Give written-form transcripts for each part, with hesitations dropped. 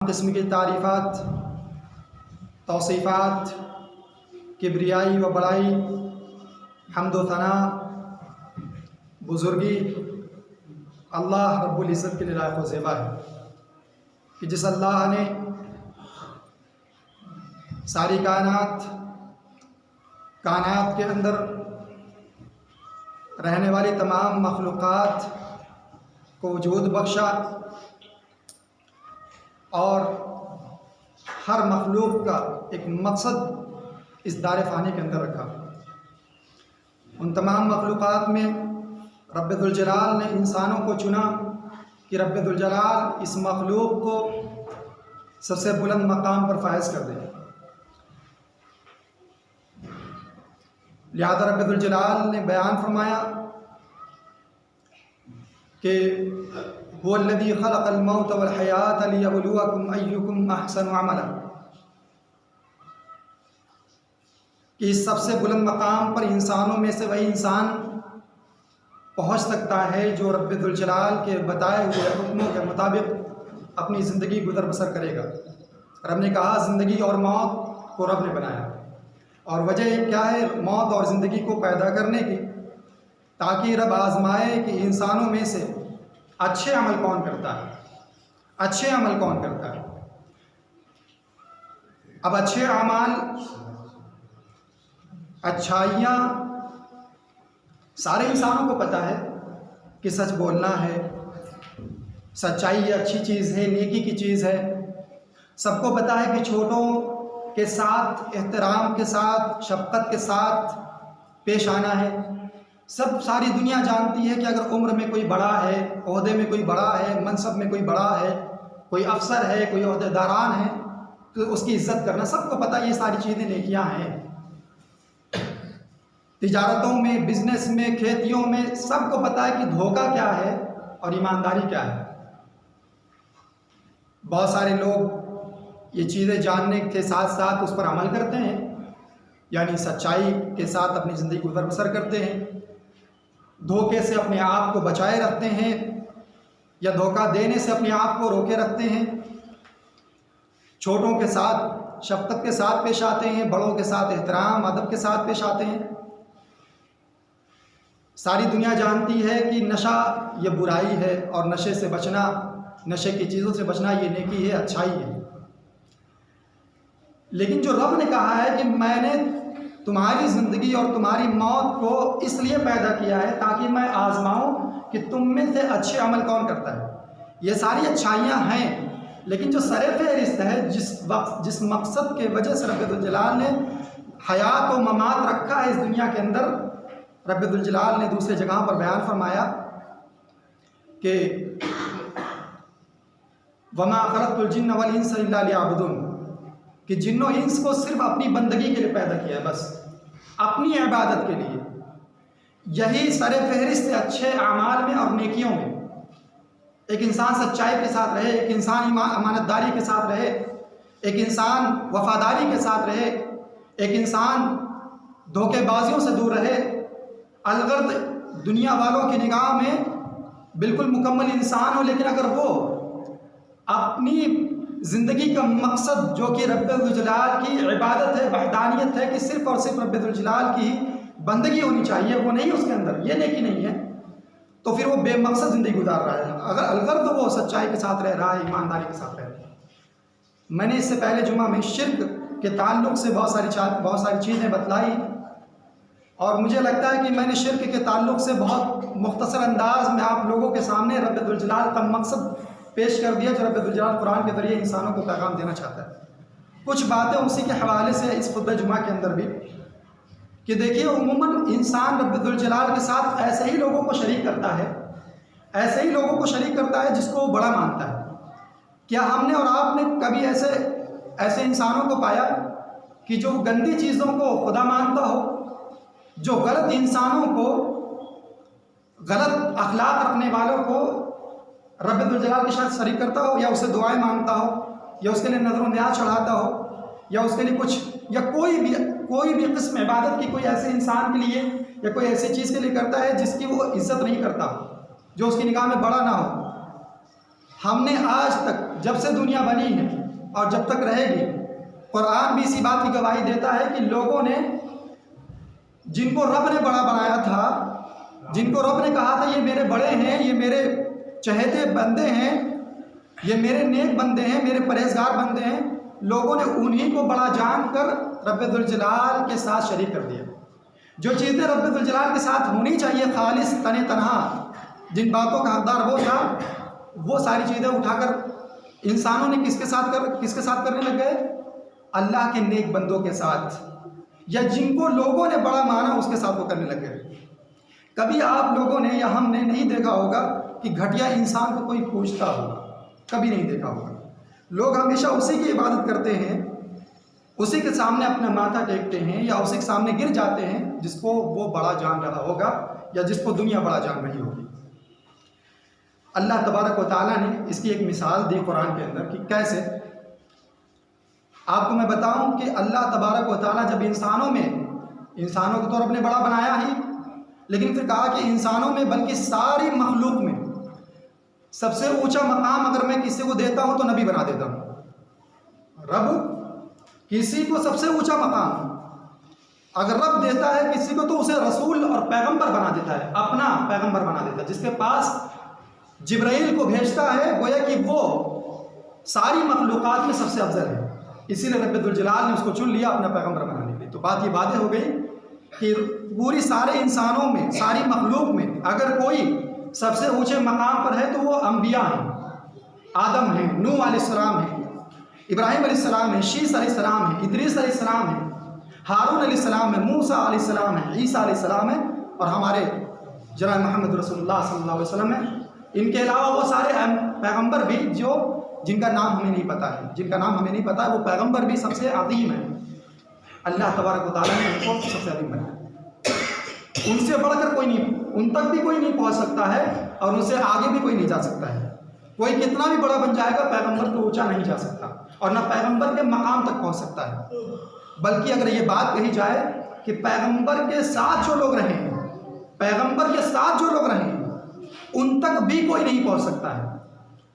किस्म की तारीफ़ात, तौसीफ़ात, किब्रियाई व बड़ाई, हम्द व सना, बुज़ुर्गी अल्लाह रब्बुल इज़्ज़त के लिए लायक़ व ज़ेबा है कि जिस अल्लाह ने सारी कायनात के अंदर रहने वाली तमाम मखलूक़ात को वजूद बख्शा और हर मखलूक का एक मकसद इस दार फ़ानी के अंदर रखा। उन तमाम मखलूक़ात में रब्बे दुल जलाल ने इंसानों को चुना कि रब्बे दुल जलाल इस मखलूक को सबसे बुलंद मकाम पर फायज़ कर दे। लिहाजा रब्बे दुल जलाल ने बयान फरमाया कि हुवल्लज़ी खलक़ल मौत वल हयात लियब्लुवकुम अय्युकुम अहसनु अमला, कि इस सबसे बुलंद मकाम पर इंसानों में से वही इंसान पहुँच सकता है जो रब्बे दुल जलाल के बताए हुए हुक्मों के मुताबिक अपनी ज़िंदगी गुजर बसर करेगा। रब ने कहा ज़िंदगी और मौत को रब ने बनाया, और वजह क्या है मौत और ज़िंदगी को पैदा करने की, ताकि रब आज़माए कि इंसानों में से अच्छे अमल कौन करता है, अच्छे अमल कौन करता है। अब अच्छे अमाल, अच्छाइयाँ सारे इंसानों को पता है कि सच बोलना है, सच्चाई अच्छी चीज़ है, नेकी की चीज़ है। सबको पता है कि छोटों के साथ एहतराम के साथ, शफ़क़त के साथ पेश आना है। सारी दुनिया जानती है कि अगर उम्र में कोई बड़ा है, ओहदे में कोई बड़ा है, मनसब में कोई बड़ा है, कोई अफसर है, कोई ओहदेदारान है, तो उसकी इज़्ज़त करना सबको पता है। ये सारी चीज़ें नेकियां हैं। तिजारतों में, बिजनेस में, खेतियों में सबको पता है कि धोखा क्या है और ईमानदारी क्या है। बहुत सारे लोग ये चीज़ें जानने के साथ साथ उस पर अमल करते हैं, यानी सच्चाई के साथ अपनी ज़िंदगी गुजर बसर करते हैं, धोखे से अपने आप को बचाए रखते हैं या धोखा देने से अपने आप को रोके रखते हैं। छोटों के साथ शफ़क़त के साथ पेश आते हैं, बड़ों के साथ एहतराम अदब के साथ पेश आते हैं। सारी दुनिया जानती है कि नशा ये बुराई है और नशे से बचना, नशे की चीज़ों से बचना ये नेकी है, अच्छाई है। लेकिन जो रब ने कहा है कि मैंने तुम्हारी ज़िंदगी और तुम्हारी मौत को इसलिए पैदा किया है ताकि मैं आज़माऊं कि तुम में से अच्छे अमल कौन करता है। ये सारी अच्छाइयाँ हैं, लेकिन जो सरे फहरिस्त है, जिस मकसद के वजह से रब्बे दुल जलाल ने हयात व ममात रखा है इस दुनिया के अंदर, रब्बे दुल जलाल ने दूसरे जगह पर बयान फरमाया कि वमा खलक़तुल जिन्न वल इंस इल्ला लियअबुदून, कि जिन्नो इंस को सिर्फ अपनी बंदगी के लिए पैदा किया है, बस अपनी इबादत के लिए। यही सरे फहरिस्त अच्छे अमाल में और नेकियों में। एक इंसान सच्चाई के साथ रहे, एक इंसान अमानतदारी के साथ रहे, एक इंसान वफादारी के साथ रहे, एक इंसान धोखेबाजियों से दूर रहे। अलगर्द दुनिया वालों की निगाह में बिल्कुल मुकम्मल इंसान हो, लेकिन अगर वो अपनी ज़िंदगी का मकसद जो कि रब्बे दुल जलाल की इबादत है, वहदानियत है, कि सिर्फ़ और सिर्फ रब्बे दुल जलाल की बंदगी होनी चाहिए, वो नहीं उसके अंदर, ये नेकी नहीं है, तो फिर वो बेमकसद ज़िंदगी गुजार रहा है। अगर अलगर तो वो सच्चाई के साथ रह रहा है, ईमानदारी के साथ रह रहा है। मैंने इससे पहले जुमा में शिर्क के ताल्लुक़ से बहुत सारी चीज़ें बतलाई, और मुझे लगता है कि मैंने शिर्क के ताल्लुक़ से बहुत मुख्तसर अंदाज में आप लोगों के सामने रब्बे दुल जलाल का मकसद पेश कर दिया, जो रब्बे दुल जलाल कुरान के ज़रिए इंसानों को पैगाम देना चाहता है। कुछ बातें उसी के हवाले से इस खुतबे जुमा के अंदर भी, कि देखिए उमूमन इंसान रब्बे दुल जलाल के साथ ऐसे ही लोगों को शरीक करता है, ऐसे ही लोगों को शरीक करता है जिसको वो बड़ा मानता है। क्या हमने और आपने कभी ऐसे इंसानों को पाया कि जो गंदी चीज़ों को खुदा मानता हो, जो गलत इंसानों को, गलत अखलाक रखने वालों को रब्बे दुल जलाल के साथ शरीक करता हो, या उसे दुआएं मांगता हो, या उसके लिए नज़र न्याज चढ़ाता हो, या उसके लिए कुछ, या कोई भी किस्म इबादत की कोई ऐसे इंसान के लिए या कोई ऐसी चीज़ के लिए करता है जिसकी वो इज़्ज़त नहीं करता, जो उसकी निगाह में बड़ा ना हो। हमने आज तक जब से दुनिया बनी है और जब तक रहेगी, कुरान भी इसी बात की गवाही देता है कि लोगों ने जिनको रब ने बड़ा बनाया था, जिनको रब ने कहा था ये मेरे बड़े हैं, ये मेरे चहेते बंदे हैं, ये मेरे नेक बंदे हैं, मेरे परहेजगार बंदे हैं, लोगों ने उन्हीं को बड़ा जानकर रब्बुल जलाल के साथ शरीक कर दिया। जो चीज़ें रब्बुल जलाल के साथ होनी चाहिए खालिस तने तनहा, जिन बातों का हकदार वो था, वो सारी चीज़ें उठाकर इंसानों ने किसके साथ करने लग गए? अल्लाह के नेक बंदों के साथ, या जिनको लोगों ने बड़ा माना उसके साथ वो करने लग गए। कभी आप लोगों ने या हमने नहीं देखा होगा कि घटिया इंसान को कोई पूछता होगा, कभी नहीं देखा होगा। लोग हमेशा उसी की इबादत करते हैं, उसी के सामने अपना माथा टेकते हैं, या उसी के सामने गिर जाते हैं जिसको वो बड़ा जान रहा होगा या जिसको दुनिया बड़ा जान रही होगी। अल्लाह तबारक व तआला ने इसकी एक मिसाल दी कुरान के अंदर कि कैसे। आपको मैं बताऊं कि अल्लाह तबारक व तआला जब इंसानों को तो रब ने बड़ा बनाया ही, लेकिन फिर कहा कि इंसानों में बल्कि सारी मखलूक में सबसे ऊंचा मकाम अगर मैं किसी को देता हूं तो नबी बना देता हूं। रब किसी को सबसे ऊंचा मकाम अगर रब देता है किसी को, तो उसे रसूल और पैगंबर बना देता है, अपना पैगंबर बना देता है, जिसके पास जिब्राइल को भेजता है, गोया कि वो सारी मखलूकात में सबसे अफजल है। इसीलिए रब्बुल जलाल ने उसको चुन लिया अपना पैगंबर बनाने के लिए। तो बात ये वादे हो गई कि पूरी सारे इंसानों में, सारी मखलूक में अगर कोई सबसे ऊंचे मकाम पर है तो वो अंबिया हैं। आदम हैं, नूह अलैहिस्सलाम हैं, इब्राहिम अलैहिस्सलाम हैं, शीस अलैहिस्सलाम हैं, इदरीस अलैहिस्सलाम हैं, हारून अलैहिस्सलाम है, मूसा अलैहिस्सलाम है, ईसा अलैहिस्सलाम है, और हमारे जनाब मोहम्मद रसूलुल्लाह सल्लल्लाहु अलैहि वसल्लम है। इनके अलावा वो सारे पैगंबर भी जिनका नाम हमें नहीं पता है, वो पैगंबर भी सबसे अजीम है। अल्लाह तबारक व तआला ने उनको सबसे अजीम बनाया। उनसे बढ़कर कोई नहीं, उन तक भी कोई नहीं पहुंच सकता है और उनसे आगे भी कोई नहीं जा सकता है। कोई कितना भी बड़ा बन जाएगा, पैगंबर तो ऊंचा नहीं जा सकता और ना पैगंबर के मकाम तक पहुंच सकता है। बल्कि अगर ये बात कही जाए कि पैगंबर के साथ जो लोग रहे हैं, उन तक भी कोई नहीं पहुंच सकता है।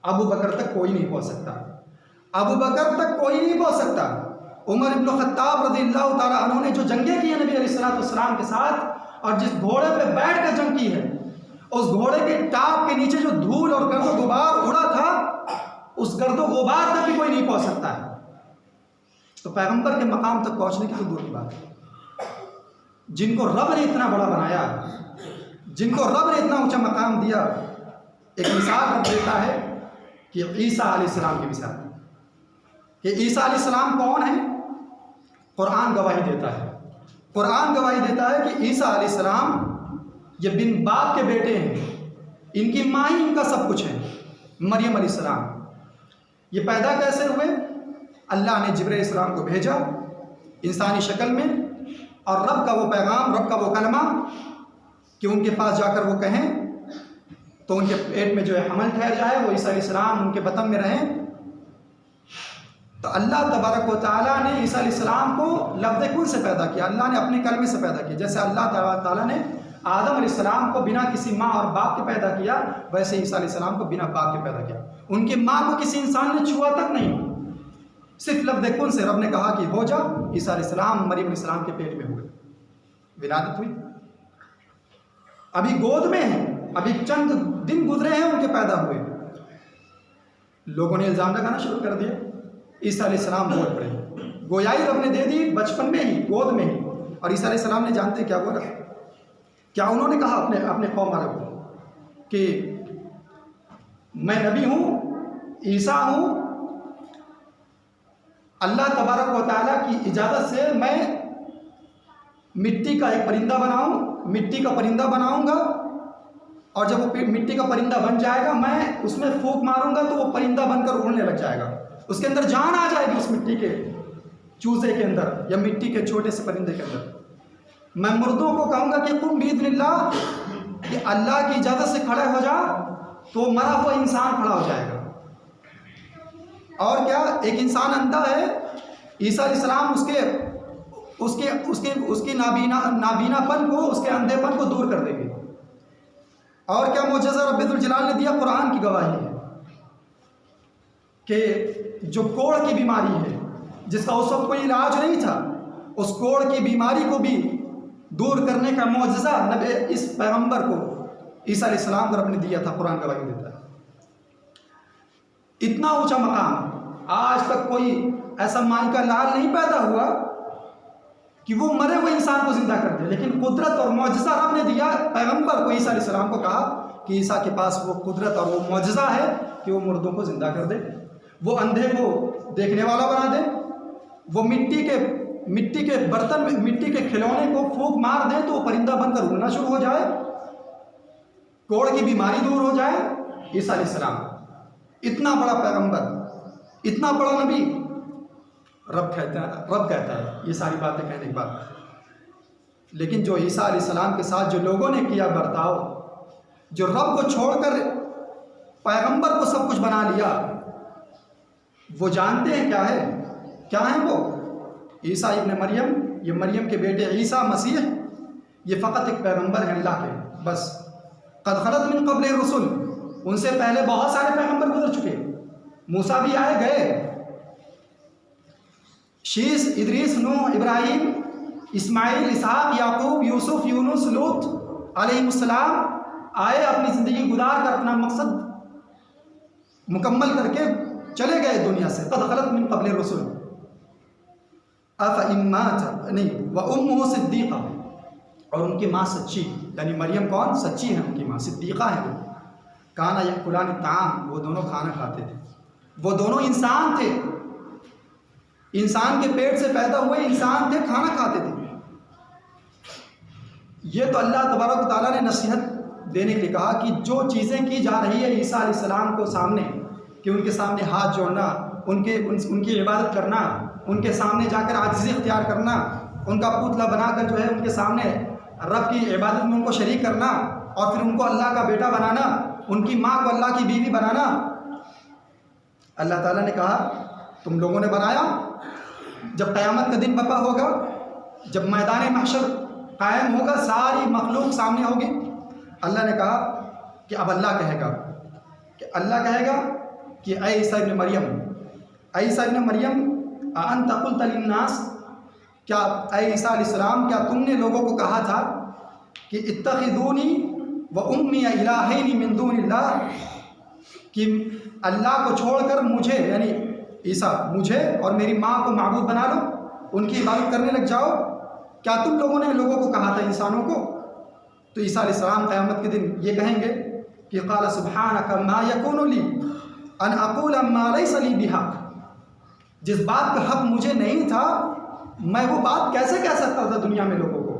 अबू बकर तक कोई नहीं पहुंच सकता, उमर इब्न खत्ताब रज़ियल्लाहु ताला अन्हु ने जो जंगें की है नबी अलैहिस्सलातु वस्सलाम के साथ, और जिस घोड़े पे बैठ कर जंग की है, उस घोड़े के टाप के नीचे जो धूल और गर्दो गुबार उड़ा था, उस गर्दो गुबार तक भी कोई नहीं पहुंच सकता है। तो पैगंबर के मकाम तक पहुंचने की तो दूर की बात है। जिनको रब ने इतना बड़ा बनाया, जिनको रब ने इतना ऊंचा मकाम दिया, एक मिसाल रब देता है कि ईसा अलैहिस्सलाम की मिसाल, कि ईसा अलैहिस्सलाम कौन है। कुरान गवाही देता है कि ईसा अलैहिस्सलाम ये बिन बाप के बेटे हैं, इनकी माँ ही इनका सब कुछ है, मरियम अलैहिस्सलाम। ये पैदा कैसे हुए? अल्लाह ने जिब्राइल अलैहिस्सलाम को भेजा इंसानी शक्ल में, और रब का वो पैगाम, रब का वो कलमा कि उनके पास जाकर वो कहें तो उनके पेट में जो है हमल ठहर जाए, वो ईसा अलैहिस्सलाम उनके बतन में रहें। तो अल्लाह तबारक व तआला ने ईसा अलैहिस्सलाम को लफ्ज़ कुन से पैदा किया, अल्लाह ने अपने कलमे से पैदा किया। जैसे अल्लाह तआला ने आदम अलैहिस्सलाम को बिना किसी माँ और बाप के पैदा किया, वैसे ईसा अलैहिस्सलाम को बिना बाप के पैदा किया। उनकी माँ को किसी इंसान ने छुआ तक नहीं, सिर्फ लफ्ज़ कुन से रब ने कहा कि हो जा। ईसा अलैहिस्सलाम मरियम अलैहिस्सलाम के पेट में हुए, विलादत हुई, अभी गोद में है, अभी चंद दिन गुजरे हैं उनके पैदा हुए। लोगों ने इल्ज़ाम लगाना शुरू कर दिया, ईसा अलैहिस्सलाम बोल पड़े, गोयाई रब ने दे दी बचपन में ही, गोद में ही। और ईसा अलैहिस्सलाम ने जानते क्या बोला, क्या उन्होंने कहा अपने कौम वालों को कि मैं नबी हूँ, ईसा हूँ, अल्लाह तबारक व तआला की इजाज़त से मैं मिट्टी का एक परिंदा बनाऊंगा, और जब वो मिट्टी का परिंदा बन जाएगा, मैं उसमें फूंक मारूंगा तो वो परिंदा बनकर उड़ने लग जाएगा, उसके अंदर जान आ जाएगी, उस मिट्टी के चूजे के अंदर या मिट्टी के छोटे से परिंदे के अंदर। मैं मुर्दों को कहूँगा कि कुम बिइज़्निल्लाह, कि अल्लाह की इजाज़त से खड़े हो जा, तो मरा हुआ इंसान खड़ा हो जाएगा। और क्या, एक इंसान अंधा है, ईसा अलैहिस्सलाम उसके नाबीनापन को, उसके अंधेपन को दूर कर देंगे। और क्या मौजज़ा रब्बुल जलाल ने दिया, कुरान की गवाही है कि जो कोढ़ की बीमारी है, जिसका उस वक्त कोई इलाज नहीं था, उस कोढ़ की बीमारी को भी दूर करने का मौजज़ा नबी इस पैगंबर को ईसा अलैहिस्सलाम को रब ने दिया था। कुरान का गवाही देता है। इतना ऊंचा मकाम, आज तक कोई ऐसा माई का लाल नहीं पैदा हुआ कि वो मरे हुए इंसान को जिंदा कर दे, लेकिन कुदरत और मौजज़ा रब ने दिया पैगंबर को, ईसा अलैहिस्सलाम को कहा कि ईसा के पास वो कुदरत और वो मौजज़ा है कि वो मुर्दों को जिंदा कर दे, वो अंधे को देखने वाला बना दे, वो मिट्टी के बर्तन में मिट्टी के खिलौने को फूंक मार दे तो वो परिंदा बनकर उड़ना शुरू हो जाए, कोढ़ की बीमारी दूर हो जाए। ईसा अलैहिस्सलाम इतना बड़ा पैगंबर, इतना बड़ा नबी, रब कहता है ये सारी बातें कहने के बाद। लेकिन जो ईसा अलैहिस्सलाम के साथ जो लोगों ने किया बर्ताव, जो रब को छोड़कर पैगंबर को सब कुछ बना लिया, वो जानते हैं क्या है वो? ईसा इब्न मरियम, ये मरियम के बेटे ईसा मसीह, ये फ़कत एक पैगंबर हैं अल्लाह के, बस। क़द ख़लत मिन क़ब्लिहि रुसूल, उनसे पहले बहुत सारे पैगंबर गुजर चुके, मूसा भी आए गए, शीस, इदरीस, नूह, इब्राहिम, इस्माइल, इसहाक, याकूब, यूसुफ, यूनुस, लूत अलैहिस्सलाम आए, अपनी ज़िंदगी गुजार कर अपना मकसद मुकम्मल करके चले गए दुनिया से। क़द ख़लत मिन क़ब्लिहि रुसूल नहीं व उम्मुहु सिद्दीक़ा, और उनकी माँ सच्ची, यानी मरियम कौन? सच्ची है, उनकी माँ सिद्दीक़ा है। वो काना यअकुलानि ताम, वो दोनों खाना खाते थे, वो दोनों इंसान थे, इंसान के पेट से पैदा हुए इंसान थे, खाना खाते थे। ये तो अल्लाह तबारक व तआला ने नसीहत देने के लिए कहा कि जो चीज़ें की जा रही है ईसा अलैहिस्सलाम को सामने, कि उनके सामने हाथ जोड़ना, उनकी इबादत करना, उनके सामने जाकर आजिज़ी इख्तियार करना, उनका पुतला बनाकर जो है उनके सामने रब की इबादत में उनको शरीक करना, और फिर उनको अल्लाह का बेटा बनाना, उनकी माँ को अल्लाह की बीवी बनाना। अल्लाह ताला ने कहा तुम लोगों ने बनाया। जब क़यामत का दिन बर्पा होगा, जब मैदान महशर कायम होगा, सारी मखलूक सामने होगी, अल्लाह ने कहा कि अब अल्लाह कहेगा कि ऐ ईसा इब्न मरियम, अन्ता क़ुल्ता लिन्नास, क्या ऐ ईसा अलैहिस्सलाम, क्या तुमने लोगों को कहा था कि इत्तखिदूनी व उम्मी इलाहैनी मिन दूनिल्लाह, कि अल्लाह को छोड़कर मुझे, यानी ईसा, मुझे और मेरी माँ को माबूद बना लो, उनकी इबादत करने लग जाओ? क्या तुम लोगों ने लोगों को कहा था, इंसानों को? तो ईसा अलैहिस्सलाम क़यामत के दिन ये कहेंगे कि क़ाल सुब्हानक मा यकूनु ली अन अक़ूल मा लैसा ली बिहक़, जिस बात का हक मुझे नहीं था, मैं वो बात कैसे कह सकता था दुनिया में लोगों को।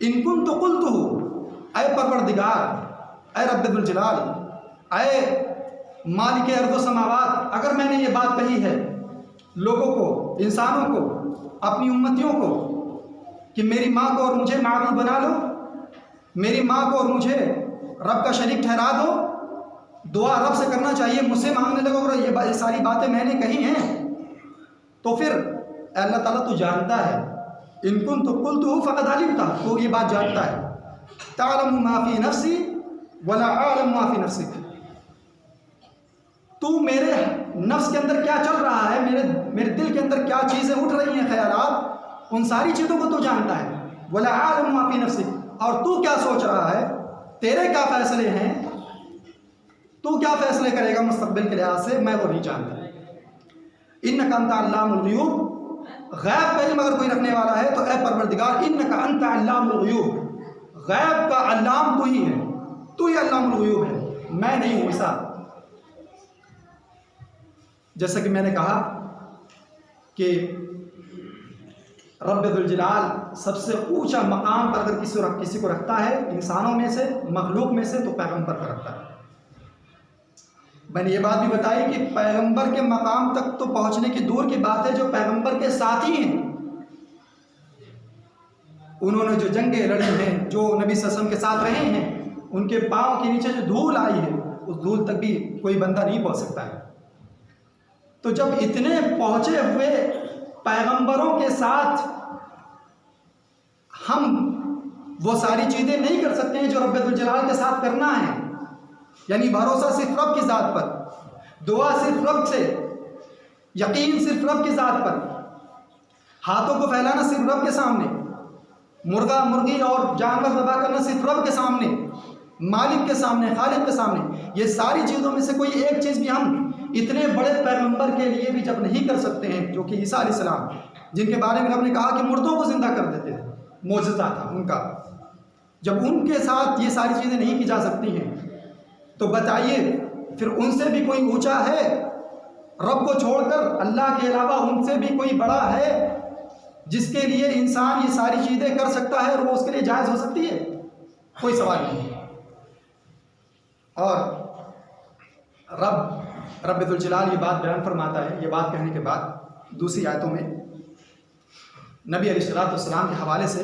इन कुन्तु क़ुल्तुहु, ऐ परवरदिगार, ऐ रब्बुल जलाल, ऐ मालिक अर्ज़ व समावात, अगर मैंने ये बात कही है लोगों को, इंसानों को, अपनी उम्मतियों को, कि मेरी माँ को और मुझे माबूद बना लो, मेरी माँ को और मुझे रब का शरीक ठहरा दो, दुआ रब से करना चाहिए, मुझसे मांगने लगो, और ये सारी बातें मैंने कही हैं, तो फिर अल्लाह ताला तू जानता है, इन कुन्तु क़ुल्तुहु फ़क़द अलिमता, तो ये बात जानता है, तअलमु मा फ़ी नफ़्सी वला अअलमु मा फ़ी नफ़्सिक, तू मेरे नफ्स के अंदर क्या चल रहा है, मेरे दिल के अंदर क्या चीज़ें उठ रही हैं, ख्यालात, उन सारी चीज़ों को तू जानता है। वला अअलमु मा फ़ी नफ़्सिक, और तू क्या सोच रहा है, तेरे क्या फ़ैसले हैं, तू क्या फ़ैसले करेगा मुस्तक़बिल के लिहाज से, मैं वो नहीं जानता। इन्नका अंता अल्लामुल ग़ुयूब, गैब का इल्म अगर कोई रखने वाला है तो ऐ परवरदिगार, इन्नका अंता अल्लामुल ग़ुयूब, गैब का अल्लाम तू ही है, तू ही अल्लामुल ग़ुयूब है, मैं नहीं हूँ। ईसा, जैसा कि मैंने कहा कि रब्बुल जलाल सबसे ऊंचा मकाम पर अगर किसी को रखता है इंसानों में से, मखलूक में से, तो पैगंबर पर रखता है। मैंने ये बात भी बताई कि पैगंबर के मकाम तक तो पहुंचने की दूर की बात है, जो पैगंबर के साथी हैं, उन्होंने जो जंगें लड़ी हैं, जो नबी सल्लल्लाहु अलैहि वसल्लम के साथ रहे हैं, उनके पाँव के नीचे जो धूल आई है, उस धूल तक भी कोई बंदा नहीं पहुंच सकता है। तो जब इतने पहुंचे हुए पैगंबरों के साथ हम वो सारी चीज़ें नहीं कर सकते हैं जो रब्बुल जलाल के साथ करना है, यानी भरोसा सिर्फ रब की ज़ात पर, दुआ सिर्फ रब से, यकीन सिर्फ रब की ज़ात पर, हाथों को फैलाना सिर्फ रब के सामने, मुर्गा मुर्गी और जानवर ज़बह करना सिर्फ रब के सामने, मालिक के सामने, खालिक के सामने। ये सारी चीज़ों में से कोई एक चीज़ भी हम इतने बड़े पैगंबर के लिए भी जब नहीं कर सकते हैं, जो कि ईसा अलैहिस्सलाम, जिनके बारे में रब ने कहा कि मुर्दों को जिंदा कर देते थे, मोजज़ा था उनका, जब उनके साथ ये सारी चीज़ें नहीं की जा सकती हैं, तो बताइए फिर उनसे भी कोई ऊंचा है? रब को छोड़कर अल्लाह के अलावा उनसे भी कोई बड़ा है जिसके लिए इंसान ये सारी चीज़ें कर सकता है और वो उसके लिए जायज़ हो सकती है? कोई सवाल नहीं। और रब्बुल जलाल ये बात बयान फरमाता है, ये बात कहने के बाद दूसरी आयतों में नबी अलैहिस्सलाम के हवाले से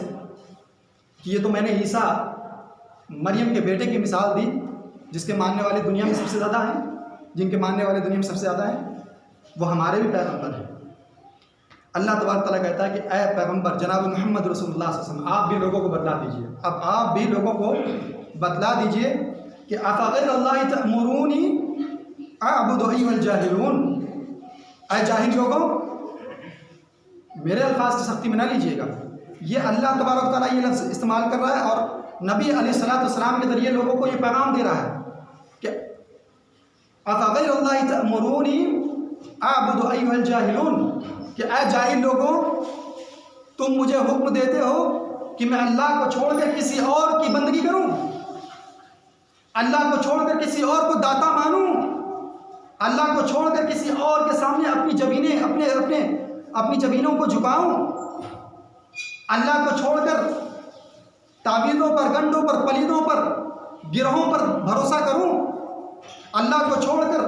कि ये तो मैंने ईसा मरियम के बेटे की मिसाल दी, जिसके मानने वाले दुनिया में सबसे ज़्यादा हैं, जिनके मानने वाले दुनिया में सबसे ज़्यादा हैं, वो हमारे भी पैगंबर हैं। अल्लाह तबारक तआला कहता है कि ऐ पैगंबर जनाब मोहम्मद रसूलुल्लाह सल्लल्लाहु अलैहि वसल्लम, आप भी लोगों को बतला दीजिए, अब आप भी लोगों को बतला दीजिए कि अफ़ग़ैरल्लाहि तअमुरूनी अअबुदु अय्युहल जाहिलून, ऐ जाहिल लोगों, मेरे अल्फाज की सख्ती में ना लीजिएगा। ये अल्लाह तबारक तआला ये लफ्ज़ इस्तेमाल कर रहा है और नबी अलैहिस्सलाम के ज़रिए लोगों को ये पैगाम दे रहा है कि अफ़ग़ैरल्लाहि तअमुरूनी अअबुदु अय्युहल जाहिलून, कि ऐ जाहिल लोगों, तुम मुझे हुक्म देते हो कि मैं अल्लाह को छोड़कर किसी और की बंदगी करूं, अल्लाह को छोड़कर किसी और को दाता मानूं, अल्लाह को छोड़कर किसी और के सामने अपनी जबीनों को झुकाऊं, अल्लाह को छोड़कर तावीज़ों पर, गंडों पर, पलीदों पर, गिरोहों पर भरोसा करूं, अल्लाह को छोड़कर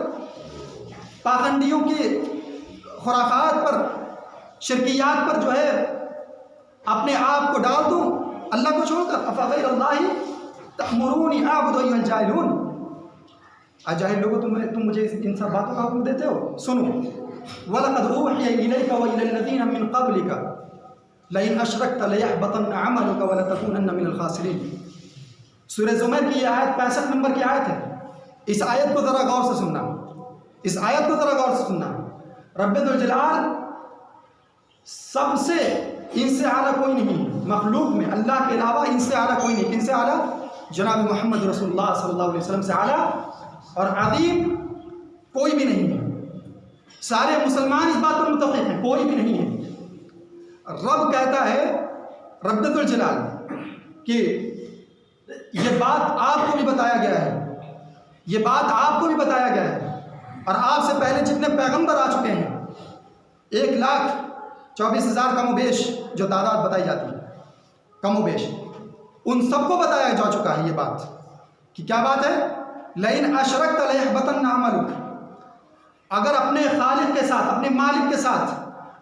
पाखंडियों की खुराफात पर, शिरकियात पर जो है अपने आप को डाल दूं, अल्लाह को छोड़कर। अफ़ग़ैरल्लाहि तअमुरूनी अअबुदु अय्युहल जाहिलून, जाहिल लोगों, तुम मुझे इन सब बातों का हुक्म देते हो? सुनो, वलक़द ऊहिया इलैका व इलल्लज़ीना मिन क़ब्लिका लइन अशरकत लयहबतन्न अमलुका व लतकूनन्न मिनल ख़ासिरीन। सूरह ज़ुमर की आयत 65 नंबर की आयत है। इस आयत को ज़रा गौर से सुनना, इस आयत को ज़रा गौर से सुनना। रब्बुल जलाल सबसे, इनसे आला कोई नहीं मखलूक में, अल्लाह के अलावा इनसे आला कोई नहीं। किनसे आला? जनाब मोहम्मद रसूलुल्लाह सल्लल्लाहु अलैहि वसल्लम से आला और अज़ीम कोई भी नहीं है। सारे मुसलमान इस बात पर मुत्तफ़िक़ हैं, कोई भी नहीं है। रब कहता है, रब्बुल जलाल, कि ये बात आपको भी बताया गया है, ये बात आपको भी बताया गया है, और आपसे पहले जितने पैगंबर आ चुके हैं, 1,24,000 कमोबेश जो तादाद बताई जाती है, कमोबेश, उन सबको बताया जा चुका है ये बात कि क्या बात है? लइन अशरकत लयहबतन्न अमलुक, अगर अपने खालिक के साथ, अपने मालिक के साथ,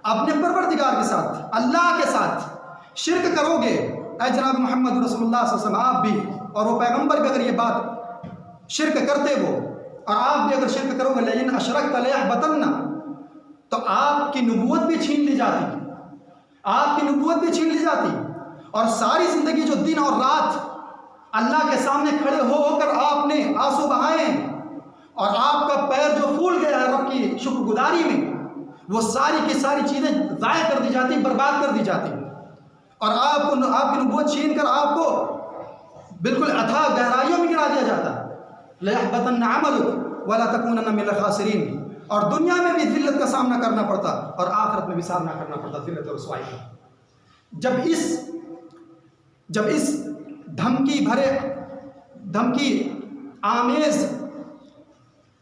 अपने परवरदिगार के साथ, अल्लाह के साथ शिर्क करोगे, ऐ जनाब मोहम्मद रसूलुल्लाह सल्लल्लाहु अलैहि वसल्लम, आप भी और वो पैगंबर भी अगर ये बात शिर्क करते हो और आप भी अगर शिर्क करोगे, लइन अशरकत लयहबतन्न, तो आपकी नबूवत भी छीन ली जाती, आपकी नबूवत भी छीन ली जाती, और सारी ज़िंदगी जो दिन और रात अल्लाह के सामने खड़े होकर आपने आंसू बहाए और आपका पैर जो फूल गया है रब की शुक्रगुजारी में, वो सारी की सारी चीज़ें ज़ाया कर दी जाती, बर्बाद कर दी जाती, और आपको, आपकी नबूवत छीन कर आपको बिल्कुल अथाह गहराइयों में गिरा दिया जाता। लयहबतन्न अमलुक व ला तकूनन्न मिनल ख़ासिरीन, और दुनिया में भी ज़िल्लत का सामना करना पड़ता और आखिरत में भी सामना करना पड़ता ज़िल्लत और रुसवाई का। जब इस धमकी आमेज़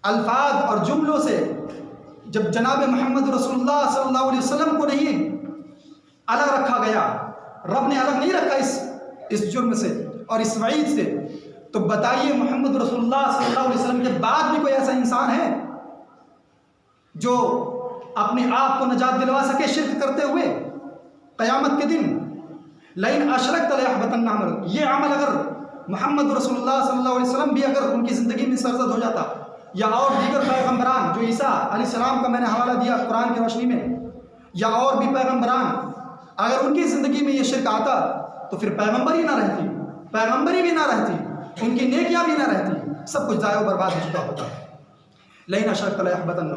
अल्फाज और जुमलों से जब जनाब मोहम्मद रसूलुल्लाह सल्लल्लाहु अलैहि वसल्लम को नहीं अलग रखा गया, रब ने अलग नहीं रखा इस जुर्म से और इस वईद से, तो बताइए मोहम्मद रसूलुल्लाह सल्लल्लाहु अलैहि वसल्लम के बाद भी कोई ऐसा इंसान है जो अपने आप को नजात दिलवा सके शिर्क करते हुए क़यामत के दिन? लइन अशरकत लयहबतन्न अमलुक, ये अमल अगर मोहम्मद रसूलुल्लाह सल्लल्लाहु अलैहि वसल्लम भी अगर उनकी ज़िंदगी में सरज़द हो जाता, या और दीगर पैगम्बरान, जो ईसा अलैहिस्सलाम का मैंने हवाला दिया कुरान की रोशनी में, या और भी पैगम्बरान, अगर उनकी ज़िंदगी में ये शिर्क आता तो फिर पैगम्बर ही ना रहती, पैगम्बरी भी ना रहती, उनकी नेकियां भी ना रहती, सब कुछ ज़ाया बर्बाद हो चुका होता। लइन अशरकत लयहबतन्न।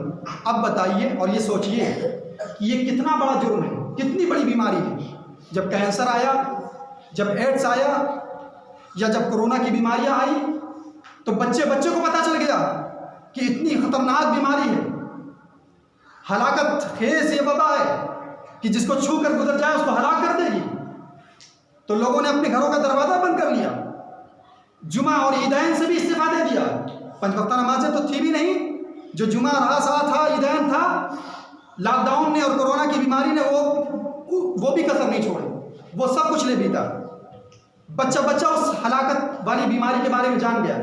अब बताइए और ये सोचिए कि ये कितना बड़ा जुर्म है, कितनी बड़ी बीमारी है। जब कैंसर आया, जब एड्स आया, या जब कोरोना की बीमारियां आई, तो बच्चे को पता चल गया कि इतनी खतरनाक बीमारी है, हलाकत खेज ये वबा है कि जिसको छू कर गुजर जाए उसको हलाक कर देगी। तो लोगों ने अपने घरों का दरवाज़ा बंद कर लिया, जुमा और ईदैन से भी इस्तीफा दे दिया। 5 वक्त नमाजें तो थी भी नहीं, जो जुमा रहा था, ईदैन था, लॉकडाउन ने और कोरोना की बीमारी ने वो भी कसर नहीं छोड़ी, वो सब कुछ ले बीता। बच्चा उस हलाकत वाली बीमारी के बारे में जान गया।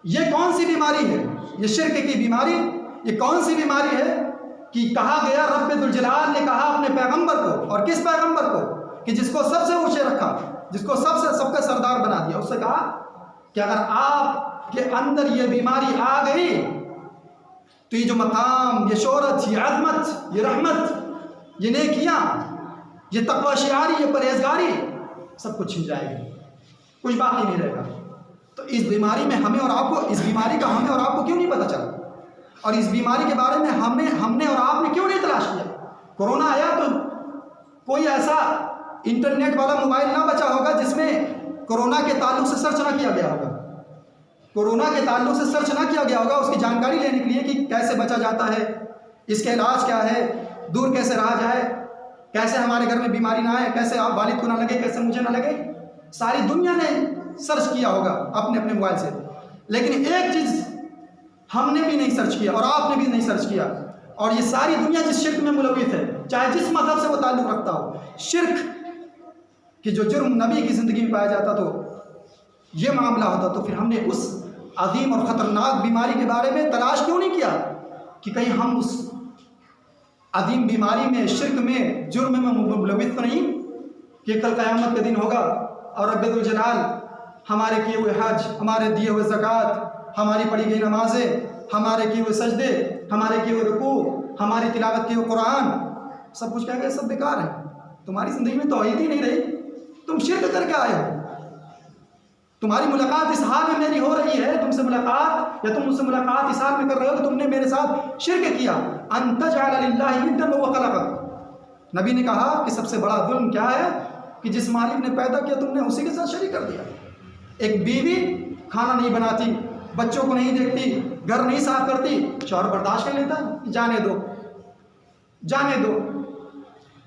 ये कौन सी बीमारी है? ये शिर्क की बीमारी। ये कौन सी बीमारी है कि कहा गया, रब्बुल जलाल ने कहा अपने पैगंबर को, और किस पैगंबर को, कि जिसको सबसे ऊंचे रखा, जिसको सबका सरदार बना दिया, उससे कहा कि अगर आपके अंदर ये बीमारी आ गई तो ये जो मकाम, ये शोहरत, ये अज़मत, ये रहमत, ये नेकियां, ये तक़वा शियारी, ये परहेजगारी, सब कुछ छिन जाएगी, कुछ बाकी नहीं रहेगा। तो इस बीमारी में हमें और आपको, इस बीमारी का हमें और आपको क्यों नहीं पता चला? और इस बीमारी के बारे में हमने और आपने क्यों नहीं तलाश किया? कोरोना आया तो कोई ऐसा इंटरनेट वाला मोबाइल ना बचा होगा जिसमें कोरोना के ताल्लुक से सर्च ना किया गया होगा, कोरोना के ताल्लुक से सर्च ना किया गया होगा उसकी जानकारी लेने के लिए कि कैसे बचा जाता है, इसका इलाज क्या है, दूर कैसे रहा जाए, कैसे हमारे घर में बीमारी ना आए, कैसे आप वालिद को ना लगे, कैसे मुझे ना लगे। सारी दुनिया ने सर्च किया होगा अपने अपने मोबाइल से, लेकिन एक चीज़ हमने भी नहीं सर्च किया और आपने भी नहीं सर्च किया। और ये सारी दुनिया जिस शिर्क में मुलविस है, चाहे जिस मजहब से वो ताल्लुक़ रखता हो, शिर्क कि जो जुर्म नबी की ज़िंदगी में पाया जाता तो ये मामला होता, तो फिर हमने उस अजीम और ख़तरनाक बीमारी के बारे में तलाश क्यों नहीं किया कि कहीं हम उस अजीम बीमारी में, शिर्क में, जुर्म में मुलविस तो नहीं कि कल क़यामत का दिन होगा और रब्बुल जलाल हमारे किए हुए हज, हमारे दिए हुए ज़कात, हमारी पढ़ी गई नमाजें, हमारे किए हुए सजदे, हमारे किए हुए रुकू, हमारी तिलावत किए हुए कुरान, सब कुछ क्या सब बेकार है। तुम्हारी ज़िंदगी में तौहीद ही नहीं रही, तुम शिर्क करके आए हो। तुम्हारी मुलाकात इस हाल में मेरी हो रही है, तुमसे मुलाकात या तुम मुझसे मुलाकात इस हाल में कर रहे हो कि तुमने मेरे साथ शिर्क किया। अंतजअल लिल्लाहि निद्दन व खलक़क। नबी ने कहा कि सबसे बड़ा जुल्म क्या है कि जिस मालिक ने पैदा किया तुमने उसी के साथ शरीक कर दिया। एक बीवी खाना नहीं बनाती, बच्चों को नहीं देखती, घर नहीं साफ करती, शौहर बर्दाश्त कर लेता है, जाने दो जाने दो,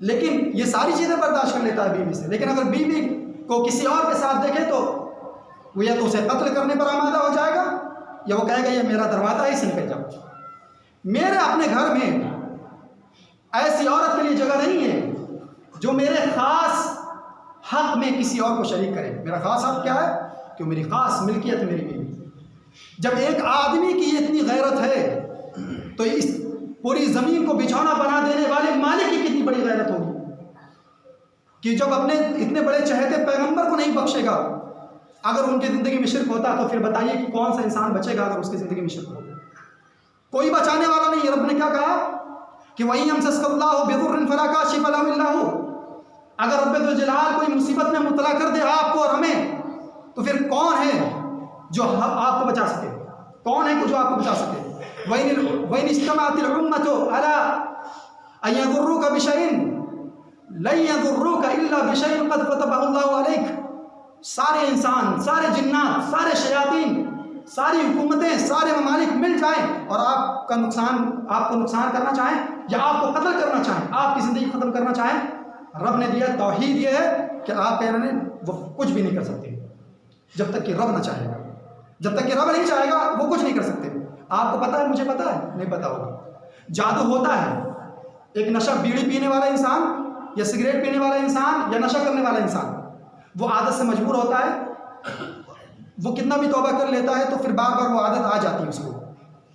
लेकिन ये सारी चीज़ें बर्दाश्त कर लेता है बीवी से। लेकिन अगर बीवी को किसी और के साथ देखे तो वो या तो उसे कत्ल करने पर आमादा हो जाएगा या वो कहेगा ये मेरा दरवाज़ा है, इससे निकल जाओ। मेरे अपने घर में ऐसी औरत के लिए जगह नहीं है जो मेरे ख़ास हक में किसी और को शरीक करे। मेरा ख़ास हक क्या है कि मेरी ख़ास मिल्कियत मेरी बीवी। जब एक आदमी की इतनी गैरत है तो इस पूरी ज़मीन को बिछौना बना देने वाले मालिक की कितनी बड़ी गैरत होगी कि जब अपने इतने बड़े चहेते पैगंबर को नहीं बख्शेगा। अगर उनकी ज़िंदगी में शिर्क होता तो फिर बताइए कि कौन सा इंसान बचेगा अगर उसकी ज़िंदगी में शिर्क हो? कोई बचाने वाला नहीं है। रब ने क्या कहा कि वहीं यमसस्कल्लाहु बिदुर्रिन फला काशिफा लहु इल्ला हु। अगर रब्बुल जलाल कोई मुसीबत में मुब्तला कर दे आपको और हमें, तो फिर कौन है जो आपको बचा सके? कौन है जो आपको बचा सके? वइन इज्तमाअतिल उम्मतु अला अन यदुर्रुका बिशैइन लन यदुर्रुका इल्ला बिशैइन क़द कतबहु अल्लाहु अलैक। सारे इंसान, सारे जिन्नात, सारे शयातीन, सारी हुकूमतें, सारे ममालिक मिल जाएं और आपको नुकसान करना चाहें या आपको कत्ल करना चाहें, आपकी ज़िंदगी ख़त्म करना चाहें, रब ने दिया तौहीद ये है कि आप कहने वो कुछ भी नहीं कर सकते जब तक कि रब ना चाहेगा। जब तक कि रब नहीं चाहेगा वो कुछ नहीं कर सकते। आपको पता है, मुझे पता है, नहीं पता होगा। जादू होता है। एक नशा, बीड़ी पीने वाला इंसान या सिगरेट पीने वाला इंसान या नशा करने वाला इंसान, वो आदत से मजबूर होता है। वो कितना भी तौबा कर लेता है तो फिर बार बार वो आदत आ जाती है उसको,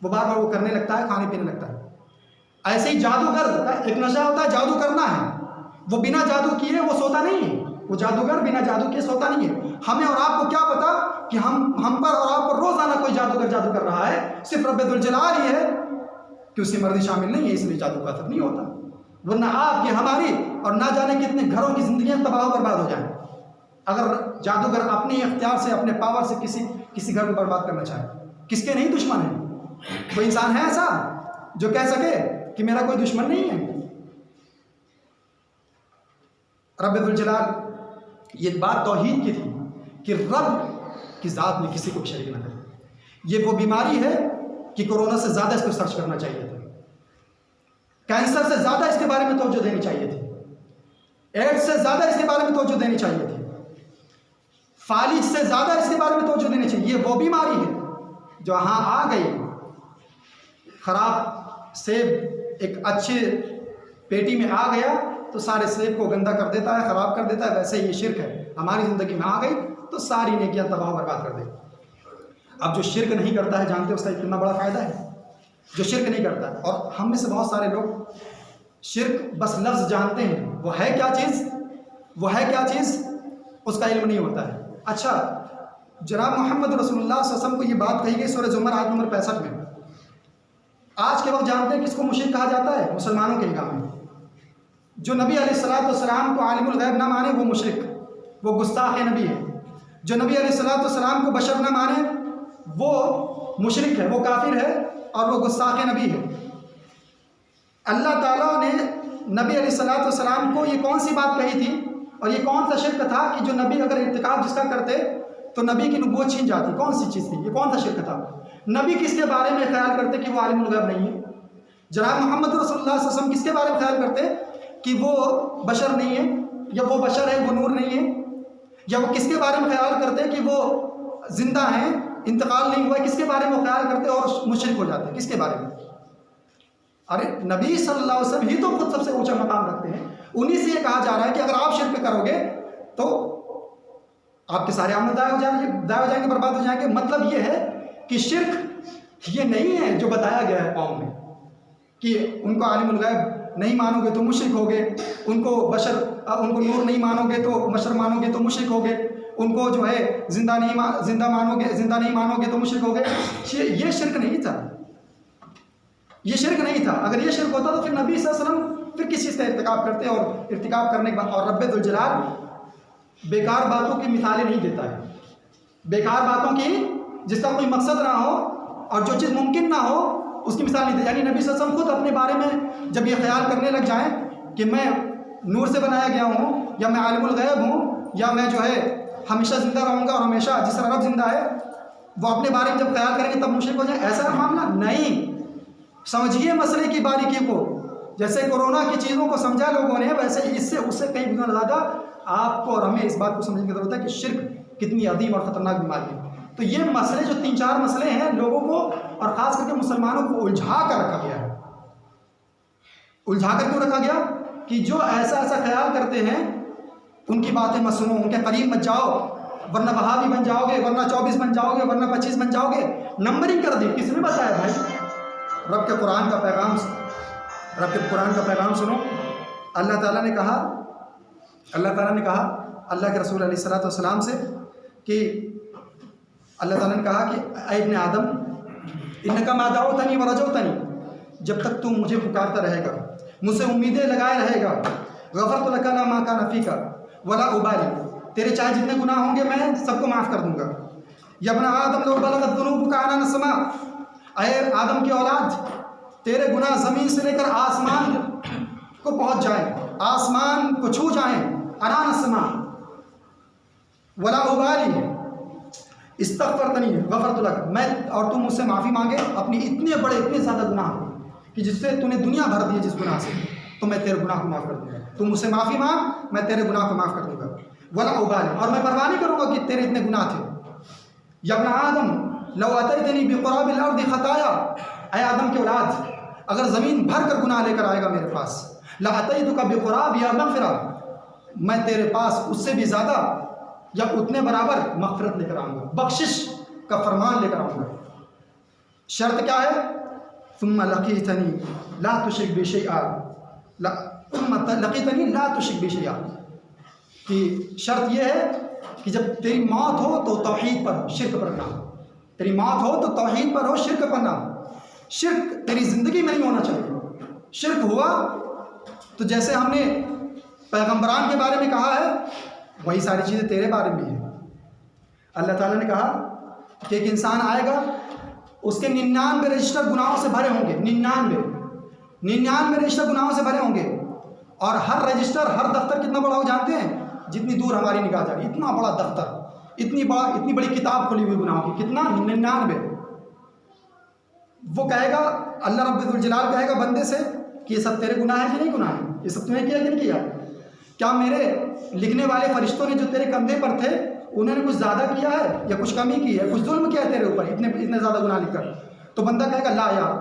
वो बार बार वो करने लगता है, खाने पीने लगता है। ऐसे ही जादूगर, एक नशा होता है जादू करना है, वो बिना जादू किए वो सोता नहीं है। वो जादूगर बिना जादू किए सोता नहीं है। हमें और आपको क्या पता कि हम पर और आप पर रोज़ाना कोई जादूगर जादू कर रहा है। सिर्फ रब्बुल जलाल ही है कि उसकी मर्जी शामिल नहीं है, इसलिए जादू का असर नहीं होता। वरना आपकी, हमारी और ना जाने कितने घरों की ज़िंदगियाँ तबाह बर्बाद हो जाएं अगर जादूगर अपने इख्तियार से, अपने पावर से किसी घर को बर्बाद करना चाहे। किसके नहीं दुश्मन है? कोई इंसान है ऐसा जो कह सके कि मेरा कोई दुश्मन नहीं है? रब्बुल जलाल, ये बात तौहीद की थी कि रब की ज़ात में किसी को भी शरीक न करे। ये वो बीमारी है कि कोरोना से ज़्यादा इसको सर्च करना चाहिए था, कैंसर से ज़्यादा इसके बारे में तवज्जो देनी चाहिए थी, एड्स से ज़्यादा इसके बारे में तवज्जो देनी चाहिए थी, फालिज से ज़्यादा इसके बारे में तवज्जो देनी चाहिए। ये वो बीमारी है जो हाँ आ गई, ख़राब सेब एक अच्छे पेटी में आ गया तो सारे सेब को गंदा कर देता है, ख़राब कर देता है। वैसे ये शिर्क है, हमारी ज़िंदगी में आ गई तो सारी नेकियां तबाह बर्बाद कर दे। अब जो शिर्क नहीं करता है, जानते हो उसका कितना बड़ा फ़ायदा है? जो शिर्क नहीं करता है, और हम में से बहुत सारे लोग शिर्क बस लफ्ज़ जानते हैं, वो है क्या चीज़, वो है क्या चीज़ उसका इल्म नहीं होता है। अच्छा, जनाब मोहम्मद रसूलुल्लाह सल्लल्लाहु अलैहि वसल्लम को ये बात कही गई सूरह ज़ुमर आयत नंबर 65 में। आज के वक्त जानते हैं किसको मुशरिक कहा जाता है? मुसलमानों के निगाह में जो नबी अलैहिस्सलाम को आलिमुल गैब ना माने वो मुशरिक, वो गुस्ताख नबी है। जो नबी अलैहिस्सलाम को बशर ना माने वो मुशरिक है, वो काफिर है और वो गुस्ताख नबी है। अल्लाह ताला ने नबी अलैहिस्सलाम को ये कौन सी बात कही थी और ये कौन सा शिर्क था कि जो नबी अगर इर्तिकाब जिसका करते तो नबी की नबूवत छीन जाती? कौन सी चीज़ थी? ये कौन सा शिर्क था? नबी किसके बारे में ख्याल करते कि वो आलिमुल गैब नहीं है? जनाब मोहम्मद रसूलुल्लाह सल्लल्लाहु अलैहि वसल्लम किसके बारे में ख्याल करते कि वो बशर नहीं है, या वो बशर है वो नूर नहीं है? या वो किसके बारे में ख्याल करते कि वो जिंदा हैं, इंतकाल नहीं हुआ है? किसके बारे में वो ख्याल करते और मुशरिक हो जाते? किसके बारे में? अरे नबी सल्लल्लाहु अलैहि वसल्लम ही तो खुद सबसे ऊंचा मकाम रखते हैं। उन्हीं से ये कहा जा रहा है कि अगर आप शिर्क करोगे तो आपके सारे अमल दाए हो जाएंगे, बर्बाद हो जाएंगे। मतलब ये है कि शिर्क ये नहीं है जो बताया गया है कौम में कि उनको आलिमुल गैब नहीं मानोगे तो मुशरिक होगे, उनको नूर नहीं मानोगे तो बशर मानोगे तो मुशरिक होगे, उनको जो है जिंदा नहीं मानोगे तो मुशरिक होगे। ये शिर्क नहीं था, ये शिर्क नहीं था। अगर ये शिर्क होता तो फिर नबी सल्लल्लाहु अलैहि वसल्लम फिर किस चीज़ का इर्तिकाब करते, और इर्तिकाब करने के बाद और रब्बुल जलाल बेकार बातों की मिसालें नहीं देता है, बेकार बातों की जिसका कोई मकसद ना हो और जो चीज़ मुमकिन ना हो उसकी मिसाल नहीं देता। यानी नबी सल्लल्लाहु अलैहि वसल्लम खुद अपने बारे में जब ये ख्याल करने लग जाएं कि मैं नूर से बनाया गया हूँ, या मैं आलिमुल गैब हूँ, या मैं जो है हमेशा ज़िंदा रहूँगा और हमेशा जिस तरह रब जिंदा है, वो अपने बारे में जब ख्याल करेंगे तब मुशरिक हो जाए, ऐसा मामला नहीं। समझिए मसले की बारीकी को। जैसे कोरोना की चीज़ों को समझा लोगों ने, वैसे इससे उससे कई गुना ज़्यादा आपको और हमें इस बात को समझने की ज़रूरत है कि शिर्क कितनी अजीम और ख़तरनाक बीमारी है। तो ये मसले जो 3-4 मसले हैं लोगों को और ख़ास करके मुसलमानों को उलझा कर रखा गया है। उलझा कर क्यों रखा गया? कि जो ऐसा ख्याल करते हैं उनकी बातें मत सुनो, उनके करीब मत जाओ, वरना वहाबी बन जाओगे, वरना 24 बन जाओगे, वरना 25 बन जाओगे। नंबरिंग कर दी। किसने बताया भाई? रब के कुरान का पैगाम सुनो। अल्लाह ताला ने कहा अल्लाह के रसूल अलैहिस्सलातु वस्सलाम से कि अल्लाह ताला ने कहा कि ऐ इब्ने आदम इन्नका मा दअवतनी व रजौतनी, जब तक तुम मुझे पुकारता रहेगा, मुझसे उम्मीदें लगाए रहेगा, गफ़रतु लका ला मा काना फीका वला उबाली, तेरे चाहे जितने गुनाह होंगे मैं सबको माफ़ कर दूंगा। या इब्ने आदम लौ बलगत ज़ुनूबुका अनान समा, ऐ आदम की औलाद, तेरे गुनाह ज़मीन से लेकर आसमान को पहुँच जाए, आसमान को छू जाएं, अनान समा वला उबाली इस्तग़फ़रतनी गफ़रतु लक, मैं और तुम मुझसे माफ़ी मांगे अपनी इतने ज़्यादा गुनाह कि जिससे तूने दुनिया भर दी है जिस गुनाह से, तो मैं तेरे गुनाह को माफ़ कर दूँगा। तुम मुझसे माफ़ी मांग, मैं तेरे गुनाह को माफ़ कर दूँगा। वला उबाली, और मैं परवाह नहीं करूँगा कि तेरे इतने गुनाह थे। या इब्ने आदम लौ अतैतनी बिक़ुराबिल अर्दि ख़ताया, ऐ आदम की औलाद, अगर ज़मीन भर कर गुनाह लेकर आएगा मेरे पास, ला अतैतुका बिक़ुराबिहा मग़फ़िरा, मैं तेरे पास उससे भी ज़्यादा या उतने बराबर मग़फ़िरत लेकर आऊँगा, बख्शिश का फरमान लेकर आऊँगा। शर्त क्या है? सुम्मा लक़ीतनी ला तुश्रिक बी शैआ, सुम्मा लक़ीतनी ला तुश्रिक बी शैआ, कि शर्त यह है कि जब तेरी मौत हो तो तौहीद पर, शिर्क पर ना। तेरी मौत हो तो तौहीद पर हो, शिर्क पर ना। शिर्क तेरी ज़िंदगी में नहीं होना चाहिए। शिर्क हुआ तो जैसे हमने पैगम्बरान के बारे में कहा है, वही सारी चीज़ें तेरे बारे में भी है। अल्लाह ताला ने कहा कि एक इंसान आएगा उसके 99 रजिस्टर गुनाहों से भरे होंगे, 99 रजिस्टर गुनाहों से भरे होंगे। और हर रजिस्टर, हर दफ्तर कितना बड़ा हो जानते हैं? जितनी दूर हमारी निगाह जा रही, इतना बड़ा दफ्तर, इतनी बड़ी किताब खुली हुई गुनाहों की। कितना? 99। वो कहेगा, अल्लाह रब्बुल जलाल कहेगा बंदे से कि ये सब तेरे गुनाह है कि नहीं गुनाह है, ये सब तुम्हें किया कि नहीं किया? क्या मेरे लिखने वाले फरिश्तों ने जो तेरे कंधे पर थे उन्होंने कुछ ज़्यादा किया है या कुछ कमी की है, कुछ जुल्म किया है तेरे ऊपर इतने ज़्यादा गुनाह लिखकर? तो बंदा कहेगा ला यार,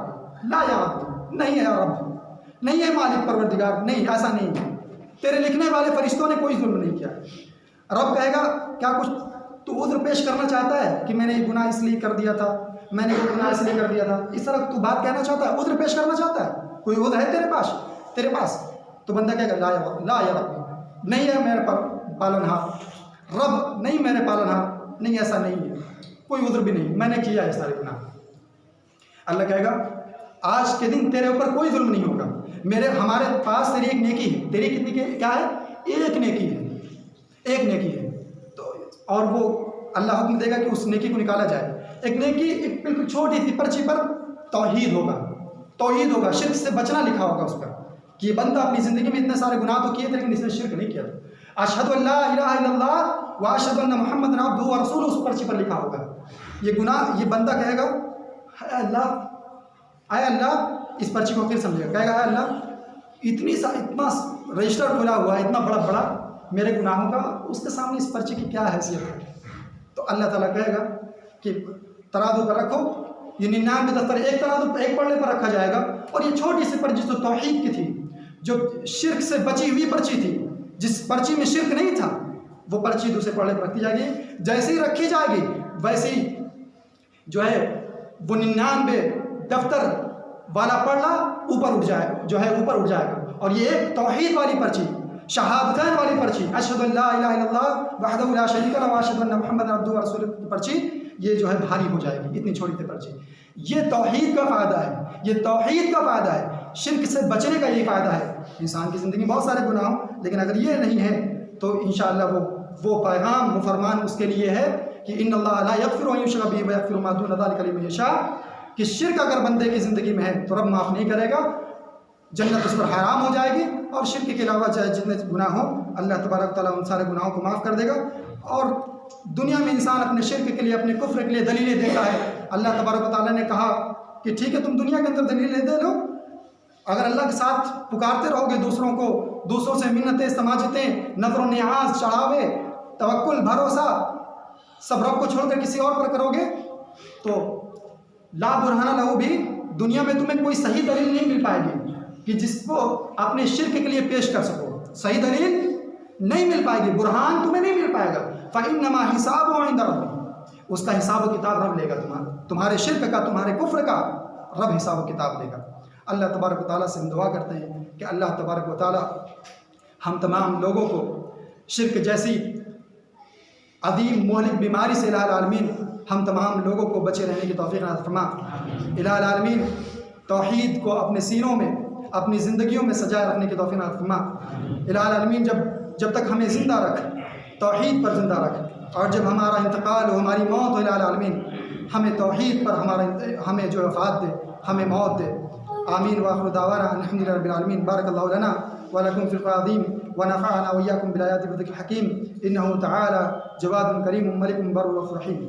नहीं है यार, नहीं है मालिक परवरदिगार, नहीं, ऐसा नहीं है, तेरे लिखने वाले फरिश्तों ने कोई जुल्म नहीं किया। रब कहेगा क्या कुछ तू उज़्र पेश करना चाहता है कि मैंने ये गुनाह इसलिए कर दिया था, मैंने ये गुनाह इसलिए कर दिया था, इस तरह तू बात कहना चाहता है, उज़्र पेश करना चाहता है? कोई उज़्र है तेरे पास? तो बंदा कहेगा ला या रब, नहीं है मेरे पालनहार, रब नहीं मेरे पालनहार, नहीं ऐसा नहीं है, कोई उज़्र भी नहीं, मैंने किया है सारे गुनाह। अल्लाह कहेगा आज के दिन तेरे ऊपर कोई जुल्म नहीं होगा, हमारे पास तेरी एक नेकी है। तेरी कितनी क्या है? एक नेकी है। तो और वो अल्लाह हुक्म देगा कि उस नेकी को निकाला जाए। एक नेकी, एक बिल्कुल छोटी सी पर्ची पर तौहीद होगा, शिर्क से बचना लिखा होगा उस पर कि ये बंदा अपनी ज़िंदगी में इतने सारे गुनाह तो किए थे लेकिन इसने शिर्क नहीं किया। अशहदु अल्ला इलाहा इल्लल्लाह व अशहदु अन्ना मुहम्मदन अब्दुहु व रसूलुहु उस पर्ची पर लिखा होगा। ये गुनाह, ये बंदा कहेगा आए अल्लाह, इस पर्ची को फिर समझेगा, कहेगा आए अल्लाह इतना रजिस्टर खुला हुआ है, इतना बड़ा मेरे गुनाहों का, उसके सामने इस पर्ची की क्या हैसियत है? तो अल्लाह ताला कहेगा कि तराजू पर रखो, ये 99 दफ्तर एक तराजू एक पढ़ने पर रखा जाएगा, और ये छोटी सी पर्ची जो तौहीद की थी, जो शिर्क से बची हुई पर्ची थी, जिस पर्ची में शिर्क नहीं था, वो पर्ची दूसरे पढ़ने पर रखी जाएगी। जैसे ही रखी जाएगी वैसे ही जो है वो 99 दफ्तर वाला पढ़ना ऊपर उठ जाएगा। और ये एक तौहीद वाली पर्ची, शहादतैन वाली पर्ची, अशहदु अल्ला इलाहा इल्लल्लाह वहदहु ला शरीका लहु व अशहदु अन्ना मुहम्मदन अब्दुहु व रसूलुहु की पर्ची, ये जो है भारी हो जाएगी, इतनी छोटी सी पर्ची। ये तौहीद का फ़ायदा है, शिर्क से बचने का ये फ़ायदा है। इंसान की ज़िंदगी में बहुत सारे गुनाह हो, लेकिन अगर ये नहीं है तो इंशाअल्लाह वो पैगाम, वो फरमान उसके लिए है कि इन्नल्लाह ला यग़फ़िरु अन युश्रका बिही व यग़फ़िरु मा दून ज़ालिका लिमन यशा, कि शिर्क अगर बंदे की ज़िंदगी में है तो रब माफ़ नहीं करेगा, जन्नत उस पर हराम हो जाएगी, और शिर्क के अलावा चाहे जितने गुनाह हो अल्लाह तबारक व तआला उन सारे गुनाहों को माफ़ कर देगा। और दुनिया में इंसान अपने शिर्क के लिए, अपने कुफ्र के लिए दलीलें देता है। अल्लाह तबारक व तआला ने कहा कि ठीक है तुम दुनिया के अंदर दलीलें दे लो, अगर अल्लाह के साथ पुकारते रहोगे दूसरों को, दूसरों से मिन्नतें समाजतें, नज़र नियाज, चढ़ावे, तवक्कुल, भरोसा सब रब को छोड़कर किसी और पर करोगे तो ला बुरहाना लहू भी, दुनिया में तुम्हें कोई सही दलील नहीं मिल पाएगी कि जिसको अपने शिर्क के लिए पेश कर सको। सही दलील नहीं मिल पाएगी, बुरहान तुम्हें नहीं मिल पाएगा। फ़इन्नमा हिसाबुहु इंदा रब्बिह, उसका हिसाब व किताब रब लेगा, तुम्हारे शिर्क का, तुम्हारे कुफ्र का रब हिसाब व किताब लेगा। अल्लाह तबारक व तआला से हम दुआ करते हैं कि अल्लाह तबारक व तआला हम तमाम लोगों को शिर्क जैसी अदीम मोहलिक बीमारी से इलाहा आलमीन हम तमाम लोगों को बचे रहने की तौफीक अता फरमा। इलाहा आलमीन तौहीद को अपने सीनों में, अपनी ज़िंदगियों में सजाए रखने की तौफीक अता फरमा। इलाहा आलमीन जब तक हमें ज़िंदा रख, तौहीद पर ज़िंदा रख, और जब हमारा इंतकाल हो, हमारी मौत हो, इलाहा आलमीन हमें तौहीद पर हमें जो वफ़ात दे, हमें मौत दे। आमीन व आखिरु दावाना अल्हम्दुलिल्लाहि रब्बिल आलमीन। बारकल्लाहु लना व लकुम फ़िल क़ुरआन व नफ़अना व इय्याकुम बिल आयाति व ज़िक्रिल हकीम। इन्नहु तआला जवादुन करीमुन मलिकुन बर्रुर रहीम।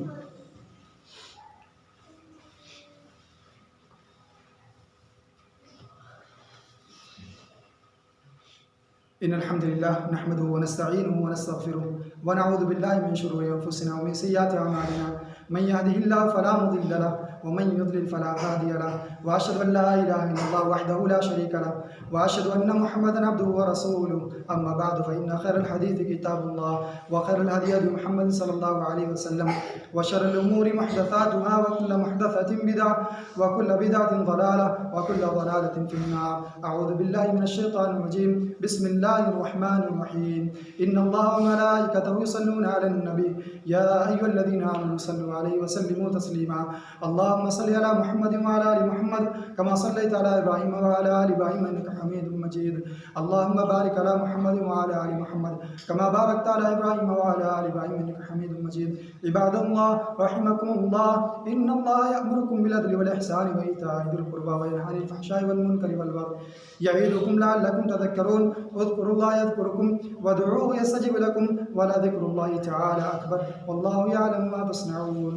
इन्नल हम्दुलिल्लाह नहमदुहु व नस्तईनुहु व नस्तगफिरुह व नऊज़ु बिल्लाहि मिन शुरूरि अंफुसिना व मिन सय्यिआति अअमालिना मन यहदिहिल्लाहु फला मुदिल्ल लहु व मन युद्लिल फला हादिय लहु व अशहदु अन ला इलाहा इल्लल्लाह वहदहु ला शरीका लहु व अशहदु अन्ना मुहम्मदन अब्दुहु व रसूलुहु। अम्मा बअद फ़इन्न खैरल हदीथि किताबुल्लाह व खैरल हदी हदी मुहम्मद सल्लल्लाहु अलैहि वसल्लम व शर्रिल उमूरि मुहदसातुहा व कुल्लु मुहदसतिन बिदअह व कुल्लु बिदअतिन ज़लालह व कुल्लु ज़लालतिन फिन्नार। अऊज़ु बिल्लाहि मिनश शैतानिर रजीम। बिस्मिल्लाहिर रहमानिर रहीम। इन्नल्लाह व मलाइकतहु युसल्लूना अलन नबी या अय्युहल्लज़ीना आमनू सल्लु अलैहि व सल्लिमू तस्लीमा। अल्लाहुम्मा अल्लाहुम्मा सल्लि अला मुहम्मद व अला आलि मुहम्मद कमा सल्लैता अला इब्राहीम व अला आलि इब्राहीम इन्नका हमीदुम मजीद। अल्लाहुम्मा बारिक अला मुहम्मद व अला आलि मुहम्मद कमा बारकता अला इब्राहीम व अला आलि इब्राहीम इन्नका हमीदुम मजीद। इबादल्लाह रहिमकुमुल्लाह, इन्नल्लाह यअमुरुकुम बिल अदलि वल इहसानि व ईताइ ज़िल कुर्बा व यनहा अनिल फ़हशाइ वल मुनकरि वल बग़य यईदुकुम लअल्लकुम तज़क्करून। उज़्कुरुल्लाह यज़्कुरुकुम वदऊहु यस्तजिब लकुम व लज़िक्रुल्लाहि तआला अकबर। वल्लाहु यअलमु मा तस्नऊन।